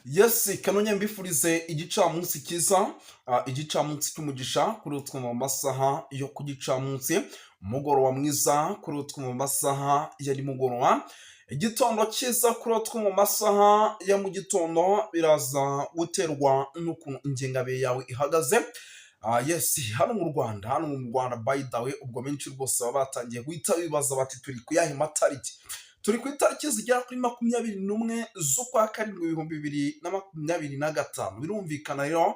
Yes, kanonye mbifurize igicamunsi cyiza, igicamunsi cy'umugisha kuri utwo mu masaha yo ku gicamunsi, umugoroba mwiza kuri utwo mu masaha ya nimugoroba, igitondo cyiza kuri utwo mu masaha ya mu gitondo, biraza guterwa n'ukuntu ingengabihe yawe ihagaze. Yes, hano mu Rwanda by the way, ubwo benshi rwose baba batangiye guhita bibaza bati turi ku yahe matariki. Turi ku itariki zigera kuri 21 z'ukwa karindwi 2025. Birumvikana rero,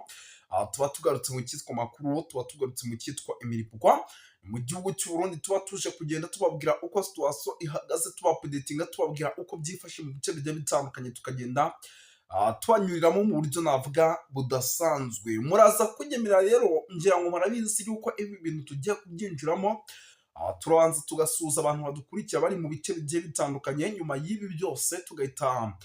tuba tugarutse mu cyitwa makuru, tuba tugarutse mu cyitwa imiripwa mu gihugu cy'u Burundi, tuba tuje kugenda tubabwira uko situation ihagaze, tubapudetinga, tubabwira uko byifashe mu bice bigiye bitandukanye, tukagenda tubanyuriramo mu buryo navuga budasanzwe. Muraza kunyemerera rero, ngira ngo murabizi yuko ibi bintu tugiye kubyinjiramo. Turabanza tugasuhuza abantu badukurikira bari mu bice bigiye bitandukanye, nyuma y'ibi byose tugahita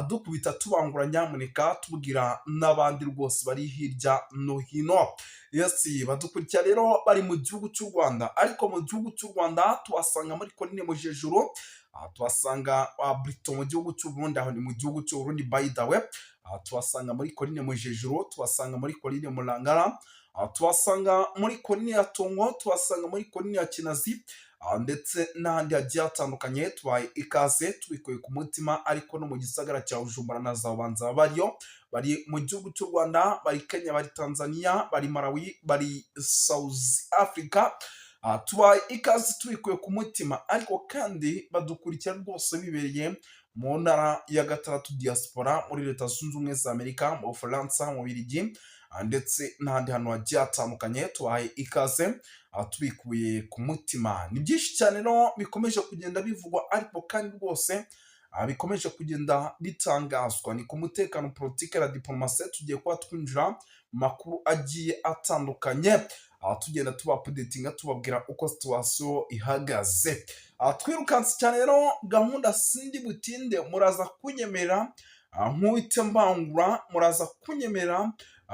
dukubita tubangura, nyamuneka tubwira n'abandi rwose bari hirya no hino. Yes, badukurikira rero bari mu gihugu cy'u Rwanda, ariko mu gihugu cy'u Rwanda tubasanga muri Coline Mujejuru, tubasanga Brito mu gihugu cy'u Burundi, aho ni mu gihugu cy'u Burundi by the way, tubasanga muri Coline Mujejuru, tubasanga muri Coline Murangara, tubasanga muri Coline ya Tongo, tubasanga muri Coline ya Kinazi, ndetse n'ahandi hagiye hatandukanye. Tubaye ikaze tubikuye ku mutima, ariko no mu gisagara cya Bujumbura na za Bubanza bariyo, bari mu gihugu cy'u Rwanda, bari Kenya, bari Tanzania, bari Malawi, bari South Africa. Tubaye ikaze tubikuye ku mutima, ariko kandi badukurikira rwose bibereye mu ntara ya gatandatu diaspora, muri Leta Zunze Ubumwe za Amerika, mu Bufaransa, mu Bubiligi, ndetse n'ahandi hantu hagiye hatandukanye. Tubaye ikaze tubikuye ku mutima. Ni byinshi cyane no bikomeje kugenda bivugwa, ariko kandi rwose bikomeje kugenda bitangazwa. Ni ku mutekano, politike na diplomasi, tugiye kuba twinjira mu makuru agiye atandukanye, tugenda tubapudetinga, tubabwira uko situation ihagaze. Twirukanse cyane rero, gahunda sindi butinde, muraza kunyemerera nk'uwite mbangura, muraza kunyemerera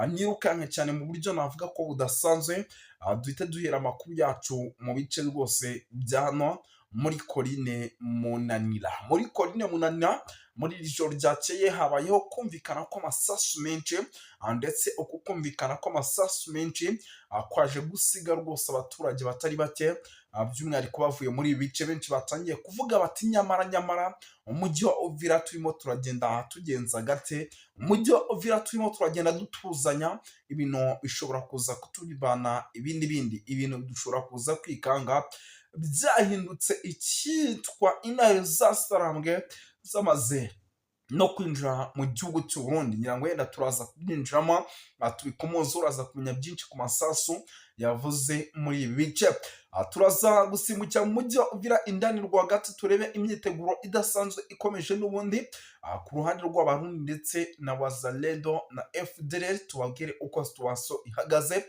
nirukanke cyane mu buryo navuga ko budasanzwe. Duhita duhera amakuru yacu mu bice rwose bya hano muri Coline Munanira. Muri Coline Munanira, muri iri joro ryakeye habayeho kumvikana kw'amasasu menshi, ndetse uku kumvikana kw'amasasu menshi kwaje gusiga rwose abaturage batari bake, by'umwihariko bavuye muri ibi bice. Benshi batangiye kuvuga bati nyamara umujyi wa Uvira turimo turagenda tugenza gate, umujyi wa Uvira turimo turagenda dutuzanya, ibintu bishobora kuza kutubana ibintu dushobora kuza kwikanga, byahindutse icyitwa intare zasarambwe zamaze no kwinjira mu gihugu cy'u Burundi. Ngira ngo yenda turaza kubyinjiramo, tubikomoza, uraza kumenya byinshi ku masasu yavuze muri ibi bice. Turaza gusimbukira mu mujyi wa Uvira indani rwagati, turebe imyiteguro idasanzwe ikomeje n'ubundi ku ruhande rw'abarundi ndetse na Wazalendo na FDLR, tubabwire uko situation ihagaze.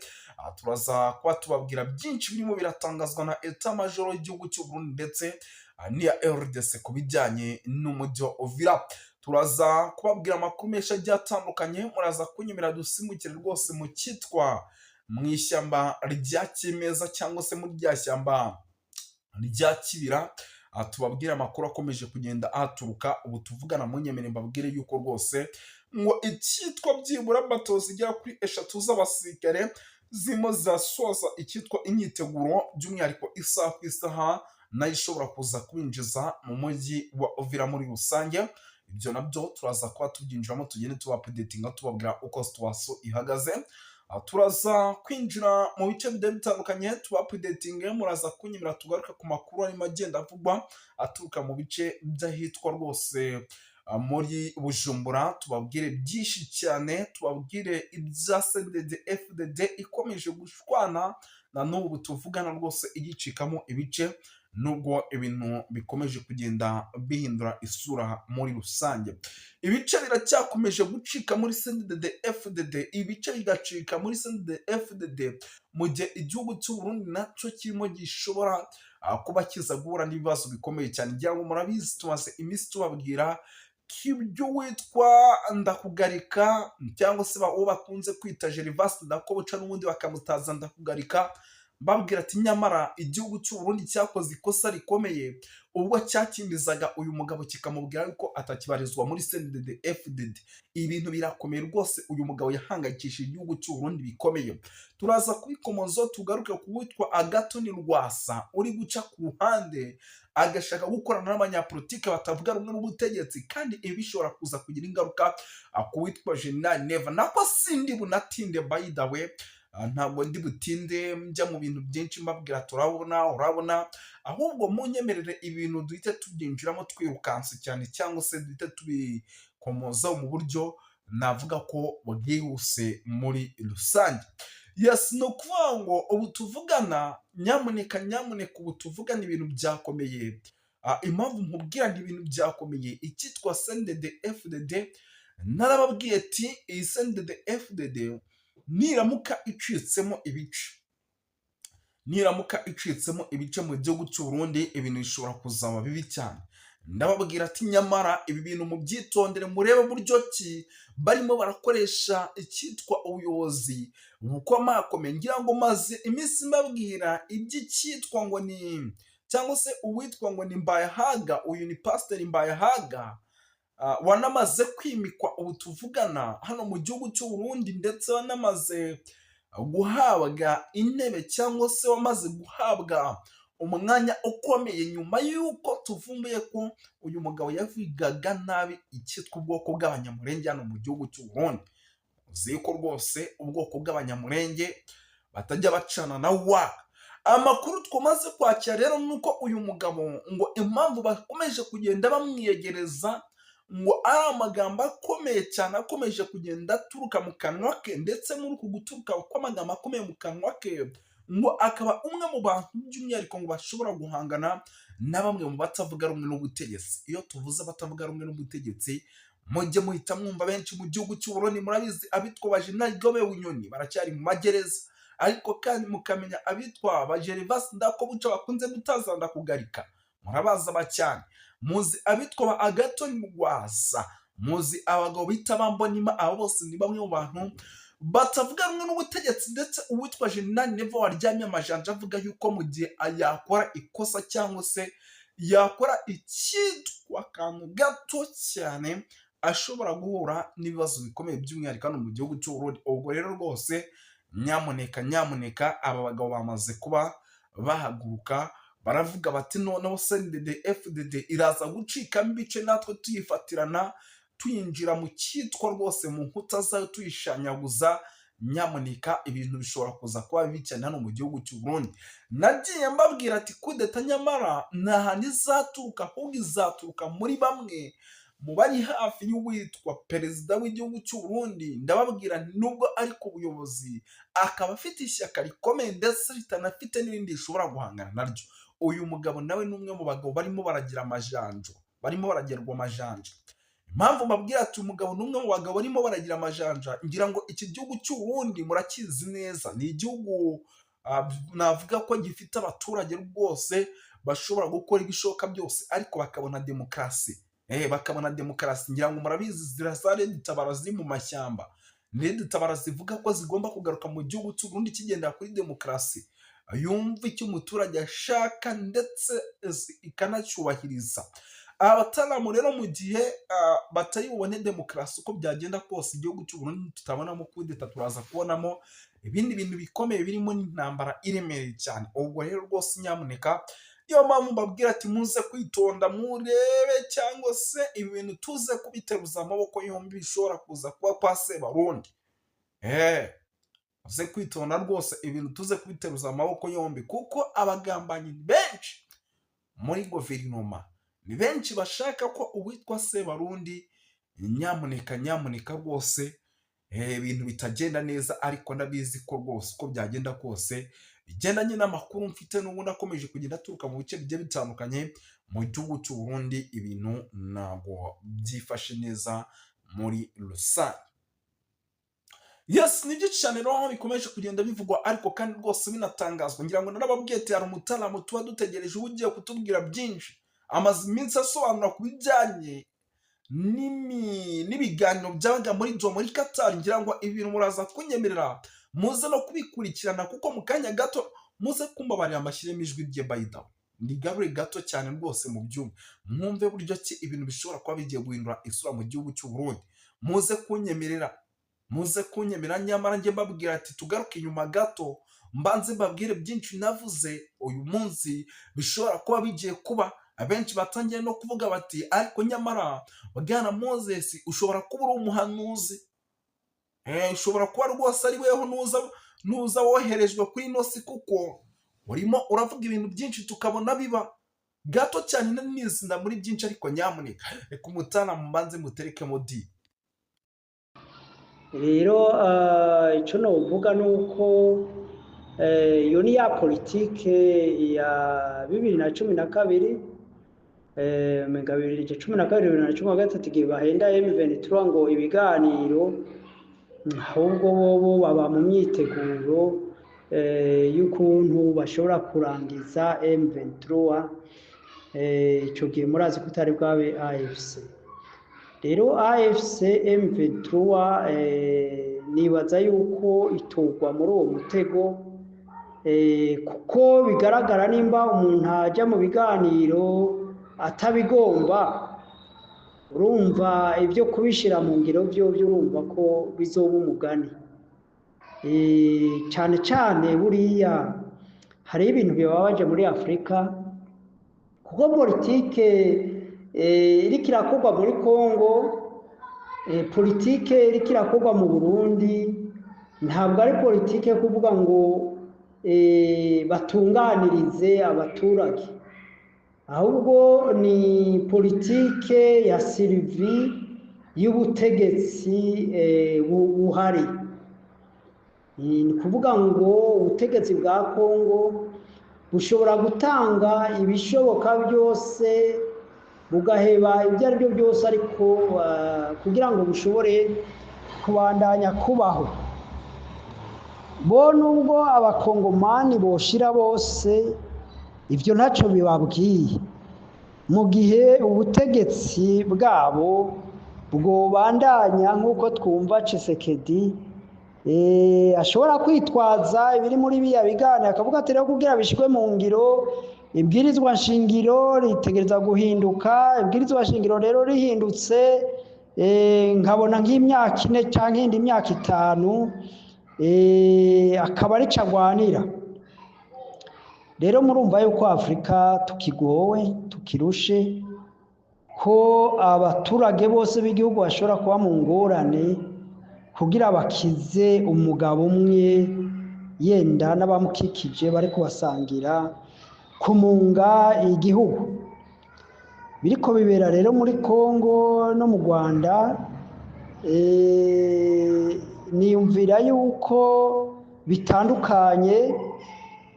Turaza kuba tubabwira byinshi birimo biratangazwa na Etat Major y'igihugu cy'u Burundi ndetse n'iya RDC ku bijyanye n'umujyi wa Uvira. Turaza kubabwira amakuru menshi agiye atandukanye, muraza kunyemera dusimbukire rwose mu cyitwa mu ishyamba rya kimeza, cyangwa se muri rya shyamba rya Kibira. Tubabwire amakuru akomeje kugenda ahaturuka. Ubu tuvugana mu nyemere mbabwire yuko rwose ngo icyitwa byibura bato zigera kuri 3 z'abasirikare zimo zirasoza icyitwa imyiteguro, by'umwihariko isaha ku isaha nayo ishobora kuza kwinjiza mu mujyi wa Uvira muri rusange. Ibyo nabyo turaza kuba tubyinjiramo, tugende tubapudetinga, tubabwira uko situation ihagaze. Turaza kwinjira mu bice bigiye bitandukanye, tubapudetinge, muraza kunyemera tugaruka ku makuru arimo agenda avugwa aturuka mu bice by'ahitwa rwose muri Bujumbura. Tubabwire byinshi cyane, tubabwire ibya CNDD FDD ikomeje gushwana na n'ubu tuvugana rwose igicikamo ibice, nubwo ibintu bikomeje kugenda bihindura isura muri rusange. Ibice biracyakomeje gucika muri CNDD FDD, ibice bigacika muri CNDD FDD, mu gihe igihugu cy'u Burundi nacyo kirimo gishobora kuba kiza guhura n'ibibazo bikomeye cyane. Ngira ngo murabizi, tumaze iminsi tubabwira k'ibyo witwa Ndakugarika, cyangwa se uwo bakunze kwita Gervas Ndakobuca, n'ubundi bakamutaza Ndakugarika, mbabwira ati nyamara igihugu cy'u Burundi cyakoze ikosa rikomeye ubwo cyakimbizaga uyu mugabo kikamubwira yuko atakibarizwa muri CNDD-FDD. Ibintu birakomeye rwose, uyu mugabo yahangayikishije igihugu cy'u Burundi bikomeye. Turaza kubikomoza tugaruke ku witwa Agathon Rwasa uri guca ku ruhande agashaka gukorana n'abanyapolitike batavuga rumwe n'ubutegetsi, kandi ibi bishobora kuza kugira ingaruka ku witwa General Neva. Nako sindi bunatinde by the way, ntabwo ndi butinde njya mu bintu byinshi mbabwira urabona, ahubwo munyemerere ibintu duhite tubyinjiramo twirukanse cyane, cyangwa se duhite tubikomoza mu buryo navuga ko bwihuse muri rusange. Yes, no kuvuga ngo ubu tuvugana, nyamuneka ubu tuvugana ibintu byakomeye. Impamvu nkubwira ngo ibintu byakomeye, icyitwa CNDD-FDD narababwiye ati iyi CNDD-FDD niramuka icitsemo ibice mu gihugu cy'u Burundi, ibintu bishobora kuzaba bibi cyane. Ndababwira ati nyamara ibi bintu mubyitondere, murebe buryo ki barimo barakoresha icyitwa ubuyobozi bukomakomeye. Ngira ngo maze iminsi mbabwira iby'icyitwa ngo ni, cyangwa se uwitwa ngo ni Mbayahaga, uyu ni Pasiteri Mbayahaga wanamaze kwimikwa ubu tuvugana hano mu gihugu cy'u Burundi, ndetse wanamaze guhabwa intebe, cyangwa se wamaze guhabwa umwanya ukomeye, nyuma y'uko tuvumbuye ko uyu mugabo yavugaga nabi icyitwa ubwoko bw'abanyamurenge hano mu gihugu cy'u Burundi. Uzi ko rwose ubwoko bw'abanyamurenge batajya bacana na wa. Amakuru twamaze kwakira rero nuko uyu mugabo ngo impamvu bakomeje kugenda bamwiyegereza ngo ari amagambo akomeye cyane akomeje kugenda aturuka mu kanwa ke, ndetse muri uku guturuka kw'amagambo akomeye mu kanwa ke ngo akaba umwe mu bantu by'umwihariko ngo bashobora guhangana na bamwe mu batavuga rumwe n'ubutegetsi. Iyo tuvuze abatavuga rumwe n'ubutegetsi, mujye muhita mwumva benshi mu gihugu cy'u Burundi. Murabizi abitwa ba General Gobe Bunyoni baracyari mu magereza, ariko kandi mukamenya abitwa ba Gervas Ndakobuca bakunze gutazanda kugarika, murabaza cyane. Muzi abitwa ba Agathon Rwasa, muzi abagabo bita Bambonima. Abo bose ni bamwe mu bantu batavuga rumwe n'ubutegetsi, ndetse uwitwa General Neva waryamye amajanja avuga yuko mu gihe yakora ikosa, cyangwa se yakora icyitwa akantu gato cyane, ashobora guhura n'ibibazo bikomeye by'umwihariko hano mu gihugu cy'u Burundi. Ubwo rero rwose nyamuneka aba bagabo bamaze kuba bahaguruka, baravuga bati noneho CNDD-FDD iraza gucikamo ibice, natwe tuyifatirana tuyinjira mu cyitwa rwose mu nkuta zayo tuyishanyaguza. Nyamuneka ibintu bishobora kuza kuba bibi cyane hano mu gihugu cy'u Burundi. Nagiye mbabwira ati kudeta nyamara nta hantu izaturuka, ahubwo izaturuka muri bamwe mu bari hafi y'uwitwa perezida w'igihugu cy'u Burundi. Ndababwira nubwo ari ku buyobozi akaba afite ishyaka rikomeye, ndetse ritanafite n'irindi rishobora guhangana naryo. Uyu mugabo nawe ni umwe mu bagabo barimo baragerwa amajanja. Impamvu mbabwira ati umugabo ni umwe mu bagabo barimo baragira amajanja, ngira ngo iki gihugu cy'u Burundi murakizi neza, ni igihugu navuga ko gifite abaturage rwose bashobora gukora ibishoboka byose, ariko bakabona demokarasi. Ngira ngo murabizi zirasa Red Tabara ziri mu mashyamba. Red Tabara zivuga ko zigomba kugaruka mu gihugu cy'u Burundi kigendera kuri demokarasi, yumva icyo umuturage ashaka ndetse ikanacyubahiriza. Abataramu rero mu gihe batari bubone demokarasi uko byagenda kose, igihugu cy'u Burundi tutabonamo kudeta, turaza kubonamo ibindi bintu bikomeye birimo n'intambara iremereye cyane. Ubwo rero rwose nyamuneka, iyo mpamvu mbabwira ati muze kwitonda, murebe, cyangwa se ibi bintu tuze kubiteruza amaboko yombi, bishobora kuza kuba kwa Sebarundi. Muze kwitonda rwose, ibintu tuze kubiteruza amaboko yombi, kuko abagambanyi benshi muri guverinoma ni benshi bashaka ko uwitwa Sebarundi nyamuneka rwose ibintu bitagenda neza. Ariko ndabizi ko rwose uko byagenda kose, bigendanye n'amakuru mfite n'ubundi akomeje kugenda aturuka mu bice bigiye bitandukanye mu gihugu cy'u Burundi, ibintu ntabwo byifashe neza muri rusange. Yes, ni byinshi cyane rero bikomeje kugenda bivugwa, ariko kandi rwose binatangazwa. Ngira ngo narababwiye ati hari umutaramu tuba dutegereje ugiye kutubwira byinshi, amaze iminsi asobanura ku bijyanye n'ibiganiro byabaga muri Qatar. Ngira ngo ibintu muraza kunyemerera muze no kubikurikirana, kuko mu kanya gato muze kumbabarira amashyiremo ijwi rye bayida ndigarure gato cyane rwose mu byumba mwumve buryo ki ibintu bishobora kuba bigiye guhindura isura mu gihugu cy'u Burundi. Muze kunyemerera nyamara njye mbabwira ati tugaruke inyuma gato mbanze mbabwire byinshi navuze uyu munsi bishobora kuba bigiye kuba. Abenshi batangiye no kuvuga bati ariko nyamara Bwana Moses ushobora kuba uri umuhanuzi, ushobora kuba rwose ari weho nuza woherejwe kuri ino si kuko urimo uravuga ibintu byinshi tukabona biba gato cyane nizinda muri byinshi, ariko nyamuneka reka umutana mbanze muterekemo di. Rero icyo novuga nuko iyo ni ya politike ya 2012 menga 2012 2013 igihe bahenda M23 ngo ibiganiro, ahubwo bo baba mu myiteguro y'ukuntu bashobora kurangiza M23. Icyo gihe murazi ko utari bwabe AFC. Rero AFC M23 nibaza yuko itugwa muri uwo mutego, kuko bigaragara nimba umuntu ajya mu biganiro atabigomba, urumva ibyo kubishira mu ngiro byo urumva ko bizoba umugani. Cyane cyane buriya hari ibintu bibabaje muri Afurika, kuko politike iriko irakorwa muri Kongo, politike iriko irakorwa mu Burundi, ntabwo ari politike yo kuvuga ngo batunganirize abaturage, ahubwo ni politike ya sirivi y'ubutegetsi buhari. Ni kuvuga ngo ubutegetsi bwa Kongo bushobora gutanga ibishoboka byose bugaheba ibyo ari byo byose, ariko kugira ngo bushobore kubandanya kubaho. Bo nubwo abakongomani boshira bose ibyo ntacyo bibabwiye, mu gihe ubutegetsi bwabo bwobandanya nk'uko twumva Tshisekedi ashobora kwitwaza ibiri muri biya biganiro akavuga ati rero kugira bishikwe mu ngiro ibwirizwa nshingiro ritegereza guhinduka. Ibwirizwa nshingiro rero rihindutse nkabona nk'imyaka 4 cyangwa indi myaka 5 akaba ari cagwanira. Rero murumva yuko Afrika tukigowe tukirushe, ko abaturage bose b'igihugu bashobora kuba mu ngorane kugira bakize umugabo umwe yenda n'abamukikije bari kubasangira kumunga igihugu. Biriko bibera rero muri Kongo no mu Rwanda, niyumvira yuko bitandukanye,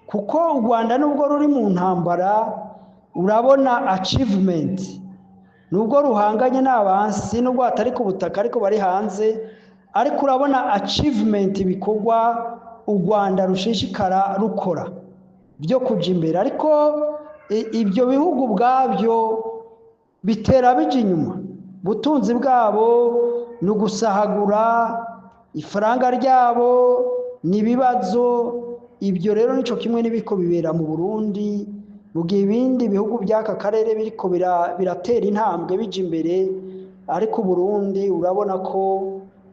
kuko u Rwanda nubwo ruri mu ntambara urabona achievement, nubwo ruhanganye n'abansi nubwo atari ku butaka ariko bari hanze, ariko urabona achievement bikorwa u Rwanda rushishikara rukora byo kuja imbere. Ariko ibyo bihugu bwabyo bitera bije inyuma, butunzi bwabo ni ugusahagura, ifaranga ryabo ni ibibazo. Ibyo rero nico kimwe n'ibiko bibera mu Burundi, mu gihe ibindi bihugu by'aka karere biriko biratera intambwe bije imbere, ariko Burundi urabona ko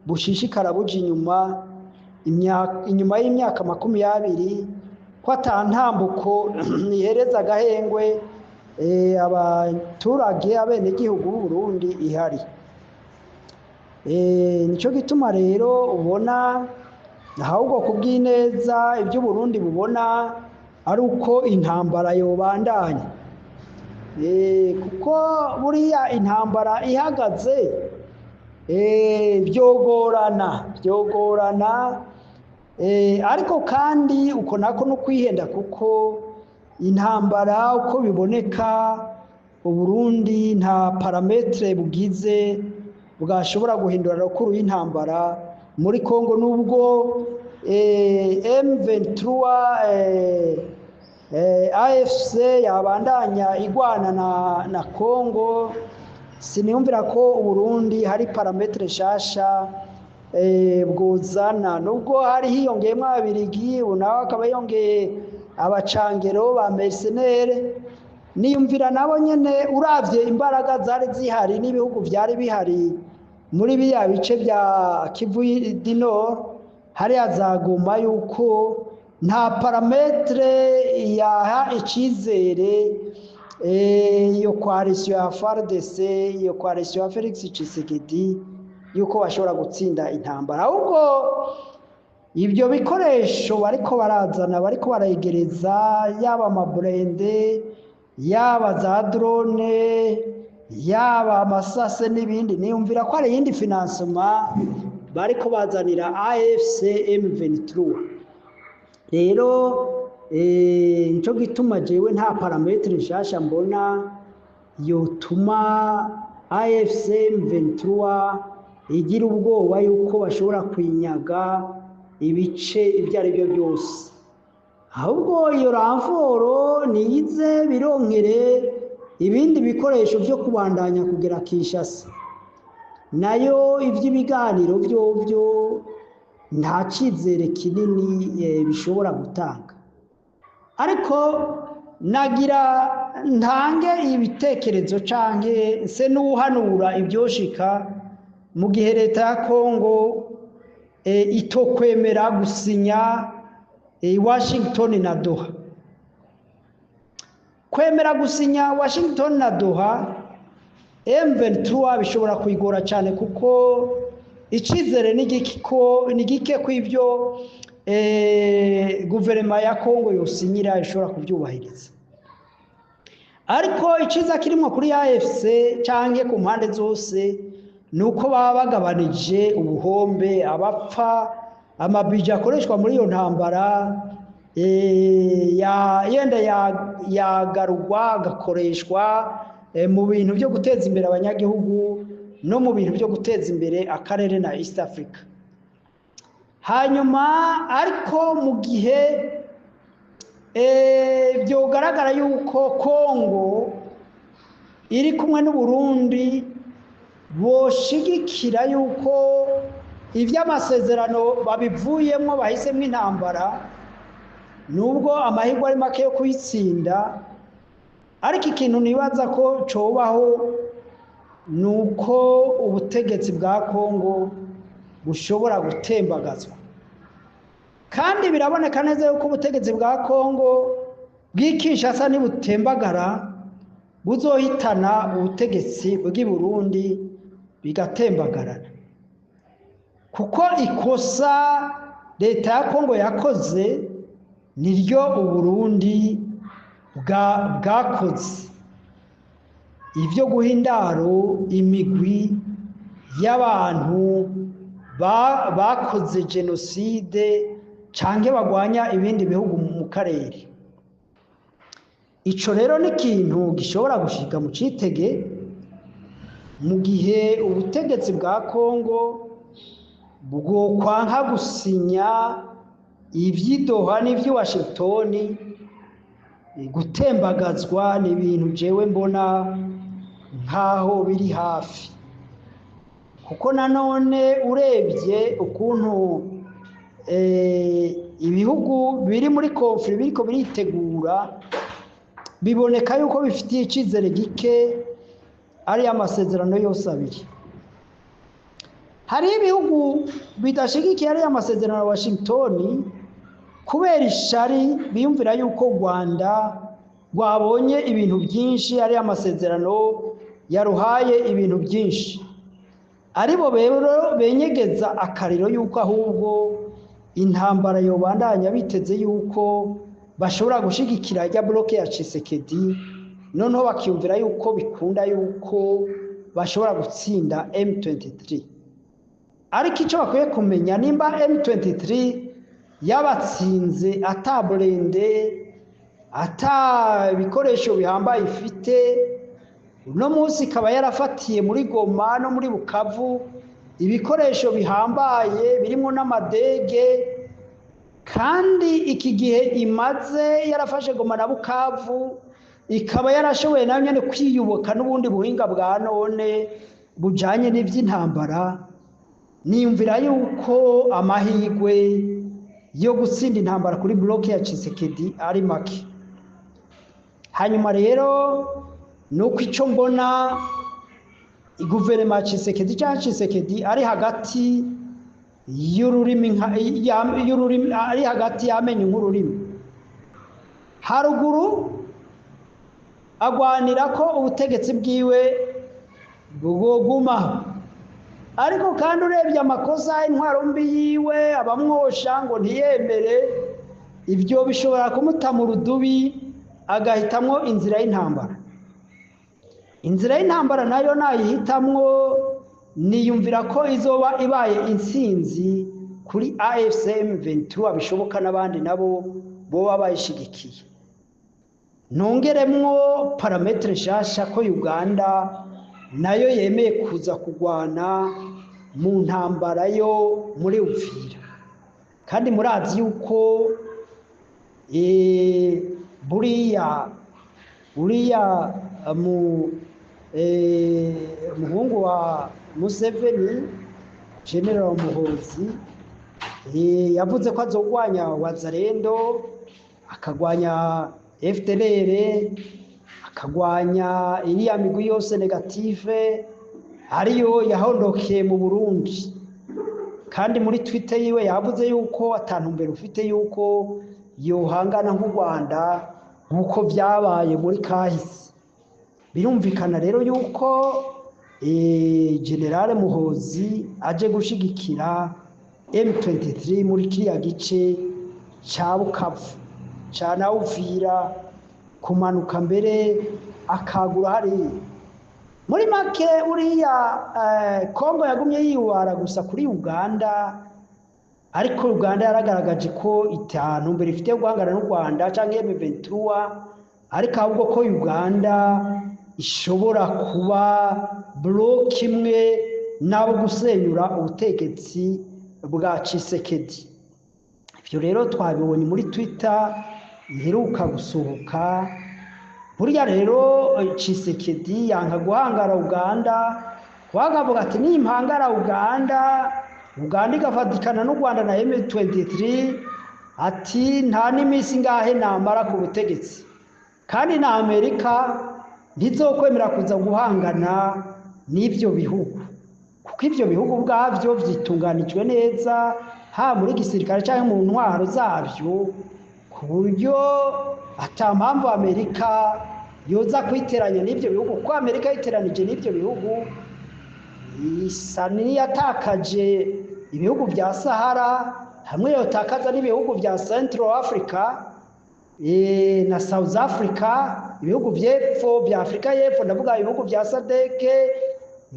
bushishikara buje inyuma y'imyaka 20 ko atantambuko ihereza agahengwe abaturage abenegihugu b'u Burundi ihari. Nico gituma rero ubona ahubwo kubw'ineza ibyo Burundi bubona ari uko intambara yobandanya, kuko buriya intambara ihagaze byogorana, ariko kandi uko nako no kwihenda, kuko intambara uko biboneka Uburundi nta parametre bugize bwashobora guhindura rukuru y'intambara muri Kongo. Nubwo M23 AFC yabandanya igwana na Kongo, siniyumvira ko Uburundi hari parametre shasha bwuzana, nubwo hari hiyongeyemo abirigi nawe akaba yongeye abacangero ba mercenaire niyumvira nabo nyene uravye imbaraga zari zihari n'ibihugu vyari bihari muri biya bice bya Kivu du Nord hari azaguma yuko nta parametre yaha icizere iyo coalition ya FARDC iyo coalition ya Felix Tshisekedi yuko bashobora gutsinda intambara ahubwo ibyo bikoresho bariko barazana bariko barayegereza yaba amaburende yaba za drone yaba amasase n'ibindi niyumvira ko ari yindi financement bariko bazanira AFC M23 rero nico gituma jewe nta parametre nshasha mbona yotuma AFC M23 igira ubwoba yuko bashobora kwinyaga ibice ibyo ari byo byose ahubwo iyo ramforo niyize bironkere ibindi bikoresho byo kubandanya kugera Kinshasa nayo ivy'ibiganiro byo nta cizere kinini bishobora gutanga ariko nagira ntange ibitekerezo canke se n'uhanura ibyoshika mu gihe leta ya Kongo itokwemera gusinya Washington na Doha kwemera gusinya Washington na Doha M23 bishobora kwigora cyane kuko icizere nigike kw'ivyo guverinoma ya Kongo yosinyira ishobora kubyubahiriza ariko iciza kirimo kuri AFC canke ku mpande zose nuko baba bagabanije ubuhombe abapfa amabije akoreshwa muri iyo ntambara yenda yagarurwa agakoreshwa mu bintu byo guteza imbere abanyagihugu no mu bintu byo guteza imbere akarere na East Africa hanyuma ariko mu gihe byogaragara yuko Kongo iri kumwe n'u Burundi boshigikira yuko ivy'amasezerano babivuyemo bahisemo intambara nubwo amahirwe ari make yo kuyitsinda ariko ikintu nibaza ko cobaho nuko ubutegetsi bwa Kongo bushobora gutembagazwa kandi biraboneka neza yuko ubutegetsi bwa Kongo bw'Kinshasa nibutembagara buzohitana ubutegetsi bw'i Burundi bigatembagarana kuko ikosa leta ya Kongo yakoze niryo Uburundi bwakoze ivyo guhindaro imigwi y'abantu bakoze genocide canke bagwanya ibindi bihugu mu karere ico rero ni ikintu gishobora gushika mu citege mu gihe ubutegetsi bwa Kongo bwo kwanka gusinya ivyidoha n'ivyi Washington gutembagazwa ni ibintu jewe mbona nkaho biri hafi kuko nanone urebye ukuntu ibihugu biri muri conflict biriko biritegura biboneka yuko bifitiye icizere gike ari amasezerano yose abiri hari ibihugu bidashigikiye ari amasezerano ya Washington kubera ishari biyumvira yuko Rwanda rwabonye ibintu byinshi ari amasezerano yaruhaye ibintu byinshi aribo rero benyegeza akariro yuko ahubwo intambara yobandanya biteze yuko bashobora gushigikira ya bloke ya Tshisekedi noneho bakiyumvira yuko bikunda yuko bashobora gutsinda M23 ariko icyo bakwiye kumenya nimba M23 yabatsinze ataburende ata bikoresho bihambaye ifite uno munsi ikaba yarafatiye muri Goma no muri Bukavu ibikoresho bihambaye birimo n'amadege kandi iki gihe imaze yarafashe Goma na Bukavu ikaba yarashoboye nayo nyene kwiyuboka n'ubundi buhinga bwa none bujanye n'ivy'intambara niyumvira yuko amahirwe yo gutsinda intambara kuri bloke ya Tshisekedi ari make. Hanyuma rero nuko ico mbona iguverinoma ya Tshisekedi cyangwa Tshisekedi ari hagati y'ururimi ari hagati y'amenyo nk'ururimi. Haruguru agwanira ko ubutegetsi bwiwe bwogumaho, ariko kandi urebye amakosa intwaro mbi yiwe abamwosha ngo ntiyemere, ibyo bishobora kumuta mu rudubi agahitamwo inzira y'intambara. Inzira y'intambara nayo nayihitamwo niyumvira ko izoba ibaye intsinzi kuri AFCM 23 bishoboka n'abandi nabo boba bayishigikiye. Nongeremwo parametre shasha ko Uganda nayo yemeye kuza kugwana mu ntambara yo muri Uvira, kandi murazi yuko buriya muhungu wa Museveni General Muhoozi yavuze ko azogwanya Wazalendo, akagwanya FDLR, akagwanya iriya migwi yose negative ariyo yahondokeye mu Burundi. Kandi muri Twitter yiwe yavuze yuko atantumbero ufite yuko yohangana nk'u Rwanda nk'uko byabaye muri kahise. Birumvikana rero yuko General Muhoozi aje gushigikira M23 muri kiriya gice cya Bukavu cana Uvira kumanuka mbere akagura hari muri make. Uriya Kongo yagumye yiwara gusa kuri Uganda, ariko Uganda yaragaragaje ko itanu mbere ifite guhangana n'u Rwanda cyangwa M23, ariko ahubwo ko Uganda ishobora kuba block imwe nabo gusenyura ubutegetsi bwa Tshisekedi. Ibyo rero twabibonye muri Twitter iheruka gusohoka. Buriya rero Tshisekedi yanka guhangara Uganda, wagavuga ati nimpangara Uganda igafatikana n'u Rwanda na M23, ati nta n'imisi ngahe namara ku butegetsi, kandi na Amerika ntizokwemera kuza guhangana n'ibyo bihugu, kuko ibyo bihugu ubwabyo byitunganijwe neza ha muri gisirikare cyangwa mu ntwaro zabyo, ku buryo atampamvu Amerika yoza kwiteranya n'ibyo bihugu, kuko Amerika yiteranije n'ibyo bihugu isa n'iyatakaje ibihugu bya Sahara, hamwe yotakaza n'ibihugu bya Central Africa na South Africa, ibihugu by'epfo bya Afrika y'epfo, ndavuga ibihugu bya SADC.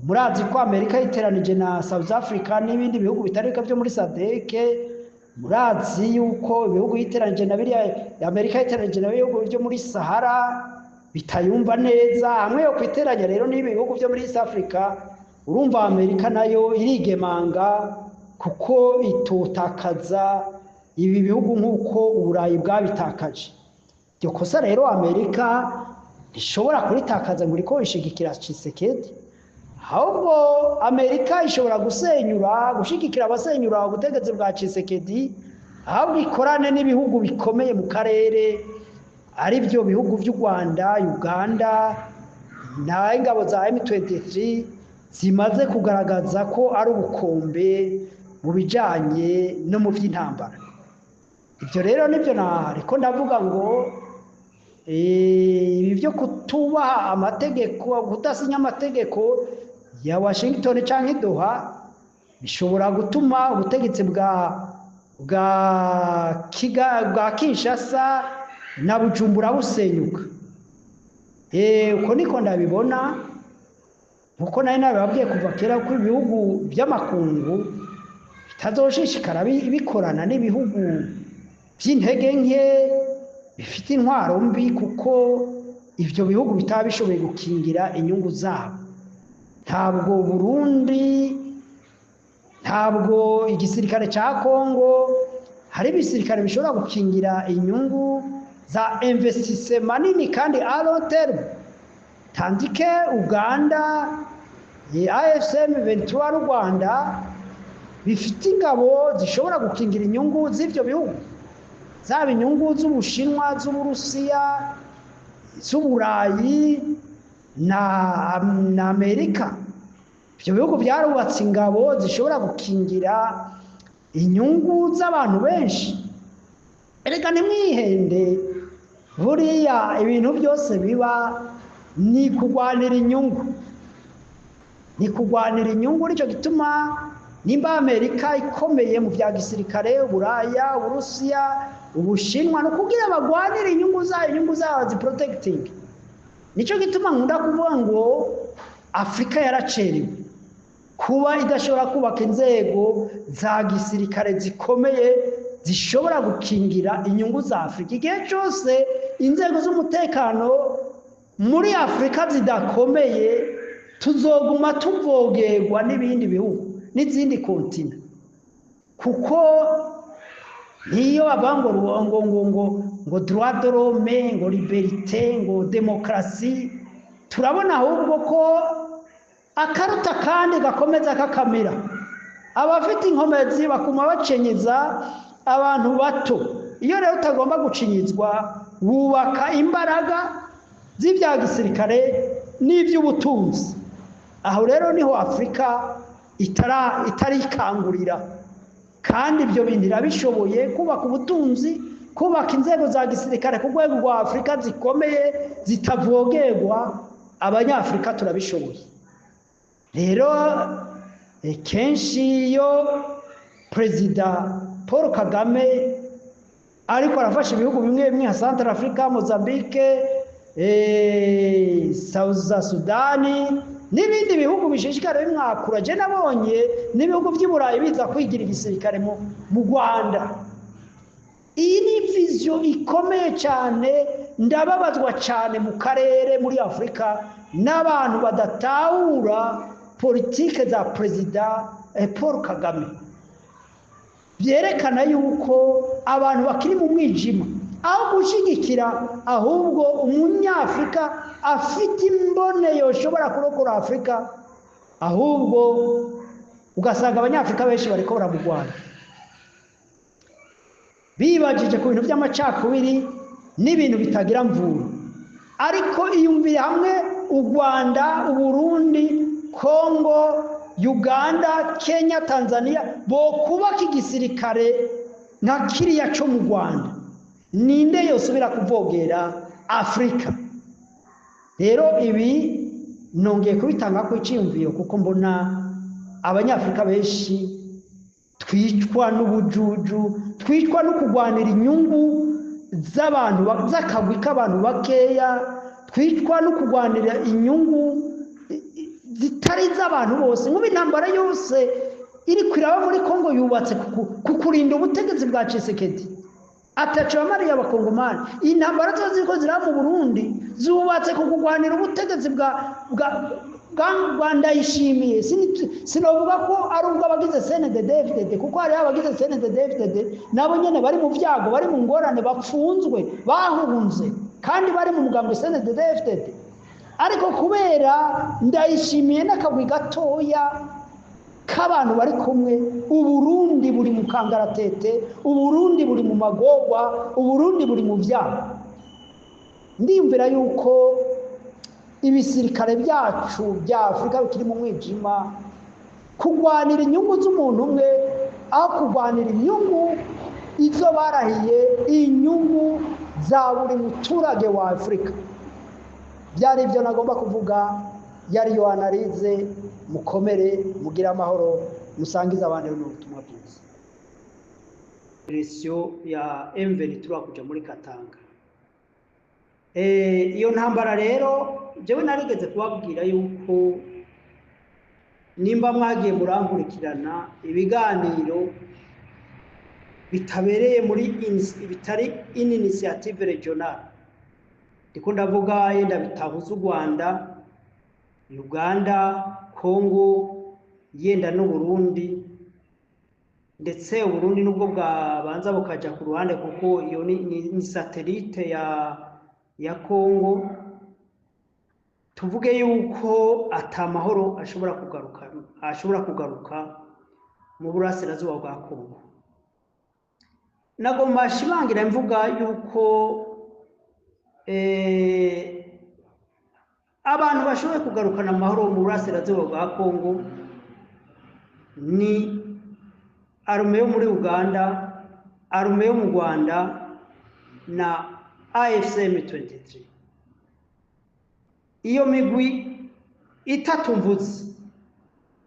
Murazi ko Amerika yiteranije na South Africa n'ibindi bihugu bitarika byo muri SADC. Murazi yuko ibihugu yiteranije na biriya Amerika yiteranije na bihugu byo muri Sahara bitayumva neza, hamwe yo kwiteranya rero n'ibi bihugu byo muri East Africa. Urumva Amerika nayo irigemanga kuko itotakaza ibi bihugu nk'uko Uburayi bwabitakaje. Iryo kosa rero Amerika ishobora kuritakaza ngo iriko ishigikira Tshisekedi, ahubwo Amerika ishobora gushigikira abasenyura ubutegetsi bwa Tshisekedi, ahubwo ikorane n'ibihugu bikomeye mu karere, ari byo bihugu by'u Rwanda, Uganda na ingabo za M23 zimaze kugaragaza ko ari ubukombe mu bijanye no mu by'intambara. Ibyo rero nibyo nariko ndavuga ngo ibi byo kutubaha amategeko, kudasinya amategeko ya Washington cyangwa Doha bishobora gutuma ubutegetsi bwa Kinshasa na Bujumbura busenyuka. Uko niko ndabibona, nkuko nari nababwiye kuva kera ko ibihugu by'amakungu bitazoshishikara bikorana n'ibihugu by'intege nke bifite intwaro mbi, kuko ibyo bihugu bitaba bishoboye gukingira inyungu zabo. Ntabwo Burundi, ntabwo igisirikare cya Kongo, hari ibisirikare bishobora gukingira inyungu za investissement manini kandi a long terme, tandike Uganda AFCM 23 Rwanda bifite ingabo zishobora gukingira inyungu z'ibyo bihugu, zaba inyungu z'Ubushinwa, z'Uburusiya, z'Uburayi na Amerika. Ibyo bihugu byarubatse ingabo zishobora gukingira inyungu z'abantu benshi. Erega ntimwihende, buriya ibintu byose biba ni kurwanira inyungu, ni kurwanira inyungu. Nicyo gituma nimba Amerika ikomeye mu bya gisirikare, Uburaya, Uburusiya, Ubushinwa, no kugira bagwanira inyungu zayo ziprotecting. Nicyo gituma nkunda kuvuga ngo Afrika yaracerewe kuba idashobora kubaka inzego za gisirikare zikomeye zishobora gukingira inyungu za Afrika. Igihe cyose inzego z'umutekano muri Afrika zidakomeye, tuzoguma tuvogerwa n'ibindi bihugu n'izindi kontina, kuko niyo abango ngo droit de l'homme, ngo liberté, ngo démocratie, turabona ahubwo ko akaruta kandi gakomeza kakamira. Abafite inkomezi bakuma bacenyeza abantu bato. Iyo rero utagomba gucinyizwa, wubaka imbaraga z'ibya gisirikare n'iby'ubutunzi. Aho rero niho Afrika itarikangurira, kandi ibyo bintu irabishoboye, kubaka ubutunzi, kubaka inzego za gisirikare ku rwego rwa Afrika zikomeye zitavogerwa. Abanyafrika turabishoboye. Rero kenshi iyo Perezida Paul Kagame ariko arafasha ibihugu bimwe bimwe nka Central Africa, Mozambique, South Sudan n'ibindi bihugu bishishikara bimwakura, je nabonye n'ibihugu by'Iburayi biza kwigira igisirikare mu Rwanda. Iyi ni vision ikomeye cyane. Ndababazwa cyane mu karere, muri Afrika, n'abantu badatahura politike za Perezida Paul Kagame. Byerekana yuko abantu bakiri mu mwijima, aho gushigikira ahubwo umunyafrika afite imbone yoshobora kurokora Afrika, ahubwo ugasanga abanyafrika benshi bariko baramugwana, bibajije ku bintu by'amacakubiri n'ibintu bitagira mvura. Ariko iyumvire hamwe u Rwanda, Uburundi, Kongo, Uganda, Kenya, Tanzania bokubaka igisirikare nka kiriya cyo mu Rwanda, ninde yosubira kuvogera Afrika? Rero ibi nongeye kubitanga ku cyiyumviro, kuko mbona abanyafrika benshi twicwa n'ubujuju, twicwa no kurwanira inyungu z'abantu, z'akagwi k'abantu bakeya, twicwa no kurwanira inyungu zitari z'abantu bose. Nk'ubu intambara yose iri kwiraba muri Kongo yubatse kukurinda ubutegetsi bwa Tshisekedi, ataco bamariye abakongomani. Intambara zose ziko zira mu Burundi zubatse kukugwanira ubutegetsi bwa Ndayishimiye. Sinovuga ko ari ubwo abagize CNDD-FDD, kuko hari abagize CNDD-FDD nabo nyene bari mu vyago, bari mu ngorane, bapfunzwe, bahunze, kandi bari mu mugambo CNDD-FDD. Ariko kubera Ndayishimiye n'akagwi gatoya k'abantu bari kumwe, Uburundi buri mu kangaratete, Uburundi buri mu magorwa, Uburundi buri mu vyago. Ndiyumvira yuko ibisirikare byacu bya Afrika bikiri mu mwijima, kurwanira inyungu z'umuntu umwe aho kurwanira inyungu izo barahiye, inyungu za buri muturage wa Afrika. Byari ibyo nagomba kuvuga. Yari yo analize. Mukomere, mugira amahoro, musangiza abandi n'ubutumwa bwiza. Pression ya M23 kuja muri Katanga. Iyo ntambara rero jewe narigeze kubabwira yuko nimba mwagiye murankurikirana ibiganiro bitabereye muri bitari initiative regional, ndiko ndavuga yenda bitahuza u Rwanda, Uganda, Kongo, yenda n'u Burundi, ndetse Burundi nubwo bwabanza bukaja ku ruhande kuko iyo ni satellite ya Kongo. Tuvuge yuko atamahoro ashobora kugaruka mu burasirazuba bwa Kongo. Nagomba nshimangira mvuga yuko abantu bashoboye kugarukana amahoro mu burasirazuba bwa Kongo ni arume yo muri Uganda, arume yo mu Rwanda na AFC M23. Iyo migwi itatu mvuze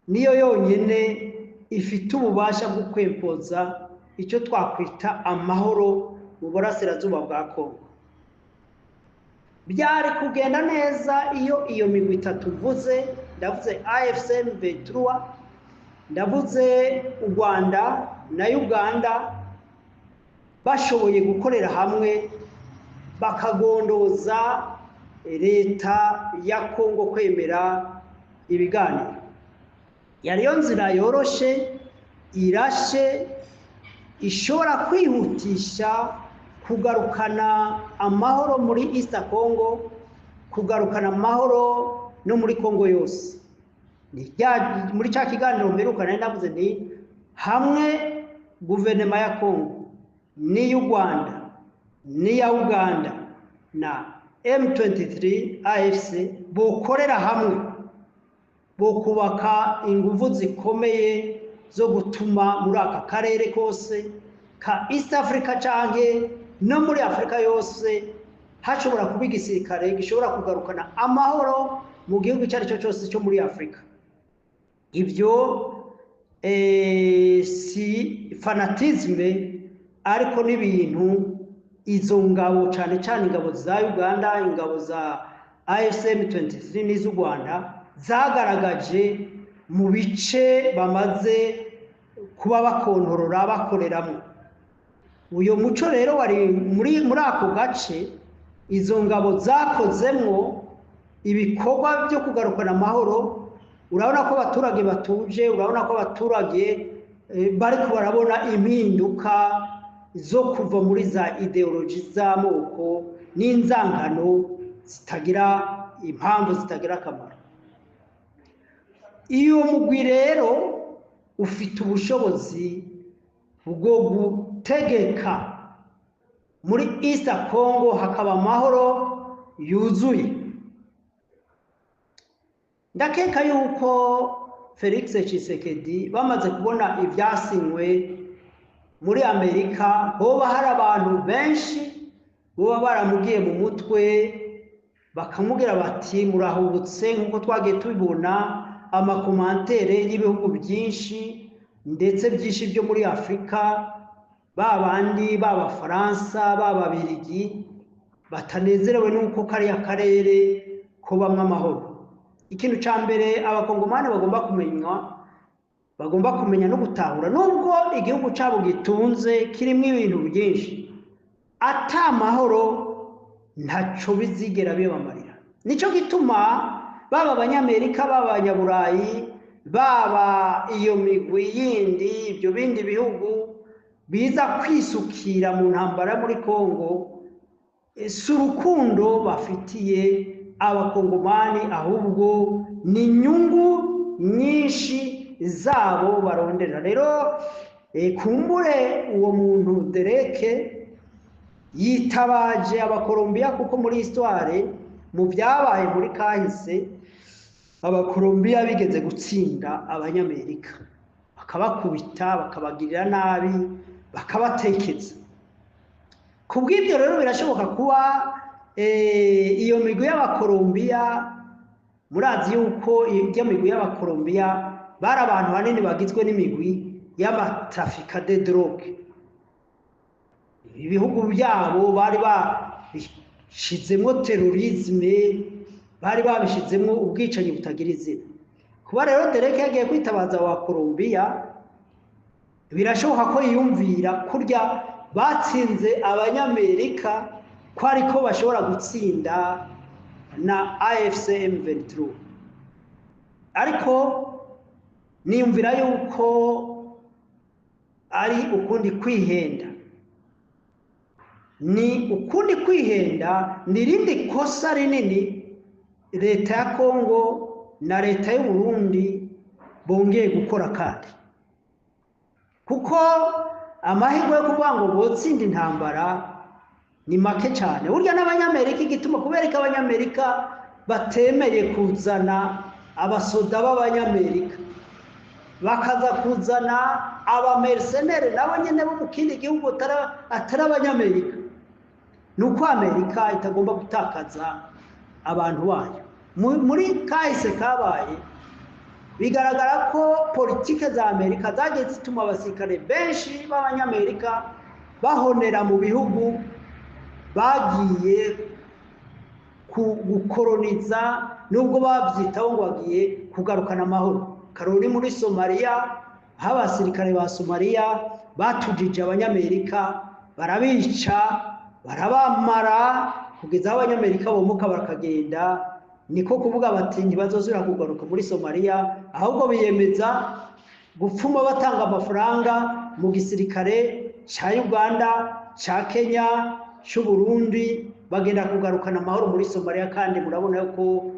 niyo yonyene ifite ububasha bwo kwempoza icyo twakwita amahoro mu burasirazuba bwa Kongo. Byari kugenda neza iyo migwi itatu mvuze, ndavuze AFC M23, ndavuze u Rwanda na Uganda, bashoboye gukorera hamwe bakagondoza leta ya Kongo kwemera ibiganiro. Yariyo nzira yoroshe irashe ishobora kwihutisha kugarukana amahoro muri East Congo, kugarukana amahoro no muri Kongo yose. Muri cya kiganiro mperukana navuze nti hamwe guverinoma ya Kongo n'iy'u Rwanda n'iya Uganda na M23 AFC bokorera hamwe, bokubaka ingufu zikomeye zo gutuma muri aka karere kose ka East Africa canke no muri Afrika yose hashobora kuba igisirikare gishobora kugarukana amahoro mu gihugu cyari cyo cyose cyo muri Afrika. Ibyo si fanatisme ariko n'ibintu izo ngabo cyane cyane ingabo za Uganda, ingabo za AFC M23 n'iz'u Rwanda zagaragaje mu bice bamaze kuba bakontorora bakoreramo. Uyo muco rero wari muri ako gace, izo ngabo zakozemwo ibikorwa byo kugarukana amahoro. Urabona ko abaturage batuje, urabona ko abaturage bariko barabona impinduka zo kuva muri za ideology z'amoko n'inzangano zitagira impamvu, zitagira akamaro. Iyo mugwi rero ufite ubushobozi bwo gutegeka muri East Congo hakaba amahoro yuzuye. Ndakeka yuko Felix Tshisekedi bamaze kubona ibyasinywe muri Amerika, hoba hari abantu benshi boba baramugiye mu mutwe bakamubwira bati murahubutse, nk'uko twagiye tubibona amakomantere y'ibihugu byinshi ndetse byinshi byo muri Afrika, babandi b'Abafaransa b'Ababirigi batanezerewe nuko kariya karere ko bamwe amahoro. Ikintu cya mbere abakongomani bagomba kumenya no gutahura, nubwo igihugu cyabo gitunze kirimo ibintu byinshi, ata mahoro ntaco bizigera bibamarira. Nico gituma baba abanyamerika, baba abanyaburayi, baba iyo migwi yindi, ibyo bindi bihugu biza kwisukira mu ntambara muri Kongo, si urukundo bafitiye abakongomani, ahubwo ni inyungu nyinshi zabo barondera. Rero kumbure uwo muntu Dereke yitabaje abakolombiya, kuko muri histoire mu byabaye muri kahise abakolombiya bigeze gutsinda abanyamerika, bakabakubita, bakabagirira nabi, bakabatekeza. Kubw'ibyo rero birashoboka kuba iyo migwi y'abakolombiya, murazi yuko iyo migwi y'abakolombiya bari abantu banini bagizwe n'imigwi y'abatrafika de drogue. Ibihugu byabo bari babishizemo terorisme, bari babishizemo ubwicanyi butagira izina. Kuba rero Dereke yagiye kwitabaza abakolombiya, birashoboka ko yiyumvira kurya batsinze abanyamerika ko ariko bashobora gutsinda na AFC M23. Ariko niyumvira yuko ari ukundi kwihenda, ni ukundi kwihenda, nirindi kosa rinini leta ya Kongo na leta y'u Burundi bongeye gukora. Kandi kuko amahirwe yo kuvuga ngo botsinda intambara ni make cyane. Burya n'abanyamerika igituma kubera ko abanyamerika batemeye kuzana abasoda b'abanyamerika, bakaza kuzana abamercenere nabo nyene bo mu kindi gihugu atari abanyamerika, nuko Amerika itagomba gutakaza abantu bayo. Muri kahise kabaye bigaragara ko politike za Amerika zagiye zituma abasirikare benshi b'abanyamerika bahonera mu bihugu bagiye gukoroniza, nubwo babyitaho ngo bagiye kugarukana amahoro. Karori muri Somalia, aho abasirikare ba Somalia batujije abanyamerika, barabica barabamara kugeza aho abanyamerika bomuka bakagenda. Niko kuvuga bati ntibazozura kugaruka muri Somalia, ahubwo biyemeza gupfuma batanga amafaranga mu gisirikare cya Uganda, cya Kenya, cy'u Burundi, bagenda kugarukana amahoro muri Somalia. Kandi murabona ko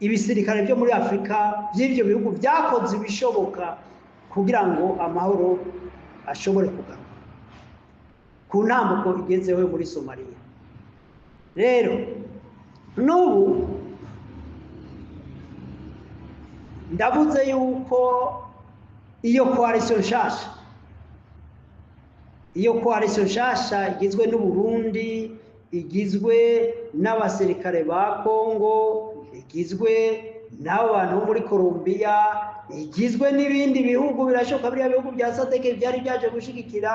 ibisirikare byo muri Afrika by'ibyo bihugu byakoze ibishoboka kugira ngo amahoro ashobore kugaruka ku ntambuko igezeho muri Somalia. Rero n'ubu ndavuze yuko iyo coalition nshasha igizwe n'u Burundi, igizwe n'abasirikare ba Kongo, igizwe n'abo bantu bo muri Colombia, igizwe n'ibindi bihugu, birashoboka biriya bihugu bya SADC byari byaje gushigikira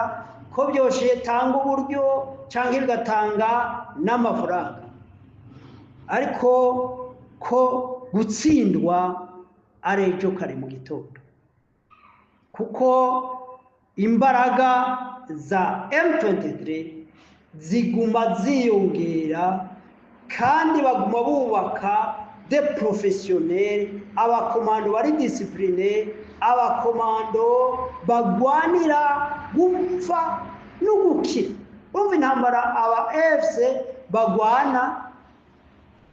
ko byoshe tanga uburyo cyangwa bigatanga n'amafaranga, ariko ko gutsindwa ari ejo kare mu gitondo, kuko imbaraga za M23 ziguma ziyongera kandi baguma bubaka de professionnels, abakomando bari discipline, abakomando bagwanira gupfa no gukira. Umva intambara aba FC bagwana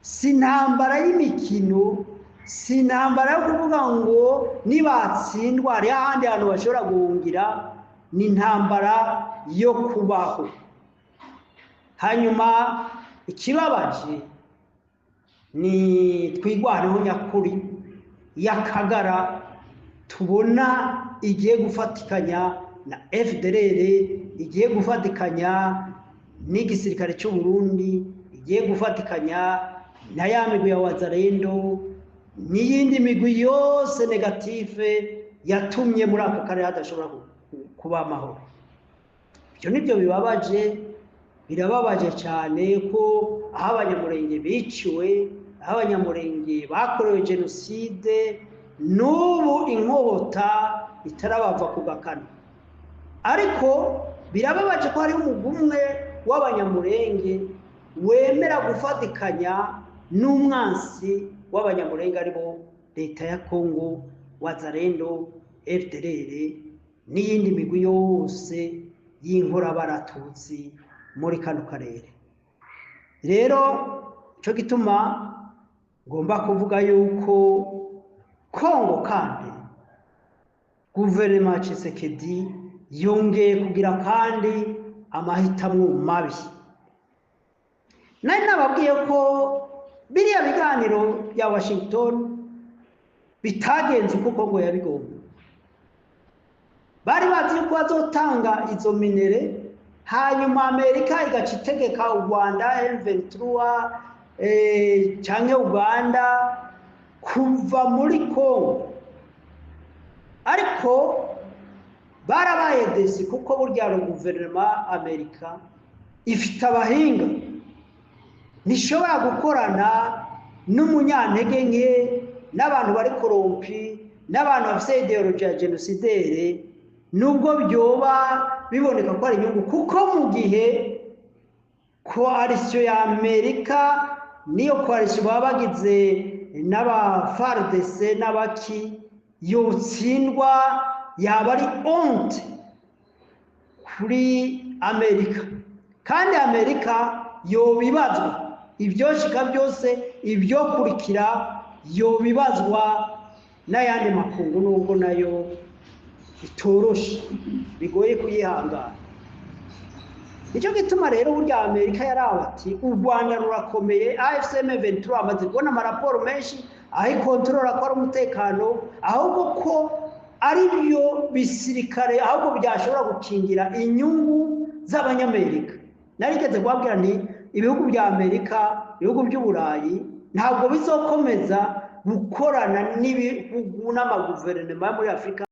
si intambara y'imikino, si intambara yo kuvuga ngo nibatsindwa ari ahandi hantu bashobora guhungira, ni intambara yo kubaho. Hanyuma ikibabaje ni twigwaneho nyakuri y'akagara tubona igiye gufatikanya na FDLR, igiye gufatikanya n'igisirikare cy'u Burundi, igiye gufatikanya na ya migwi ya Wazalendo n'iyindi migwi yose negative yatumye muri aka karere hadashobora kuba amahoro. Ibyo nibyo bibabaje, birababaje cyane ko aho abanyamurenge biciwe, aho abanyamurenge bakorewe jenoside, n'ubu inkota itarabava ku gakano. Ariko birababaje ko hariho umugumwe w'abanyamurenge wemera gufatikanya n'umwansi w'abanyamurenge aribo leta ya Kongo, Wazalendo, FDLR n'iyindi migwi yose y'inkorabaratutsi muri kano karere. Rero cyo gituma ngomba kuvuga yuko Kongo kandi guverinoma Tshisekedi yongeye kugira kandi amahitamo mabi. Nari nababwiye ko biriya biganiro bya Washington bitagenze uko Kongo yabigomba. Bari bazi yuko bazotanga izo minere, hanyuma Amerika igaca itegeka u Rwanda, M23 cyangwa Uganda kuva muri Kongo. Ariko barabaye desi kuko burya guverinoma Amerika ifite abahinga, nishobora gukorana n'umunyantege nke, n'abantu bari korompi, n'abantu bafite ideology ya genocidere, nubwo byoba biboneka ko ari inyungu, kuko mu gihe coalition ya Amerika niyo coalition baba bagize n'aba FARDC n'abaki yotsindwa, yaba ari honte kuri Amerika. Kandi Amerika yobibazwa ibyoshika byose, ibyo kurikira yobibazwa n'ayandi makungu, nubwo nayo bitoroshe bigoye kuyihangana. Nicyo gituma rero burya Amerika yaraba ati u Rwanda rurakomeye, AFCM 23 amaze kubona amaraporo menshi aho ikontorora ko ari umutekano, ahubwo ko ari byo bisirikare ahubwo byashobora gukingira inyungu z'abanyamerika. Narigeze kubabwira nti ibihugu bya Amerika, ibihugu by'Uburayi ntabwo bizokomeza gukorana n'ibihugu n'amaguverinoma muri Afurika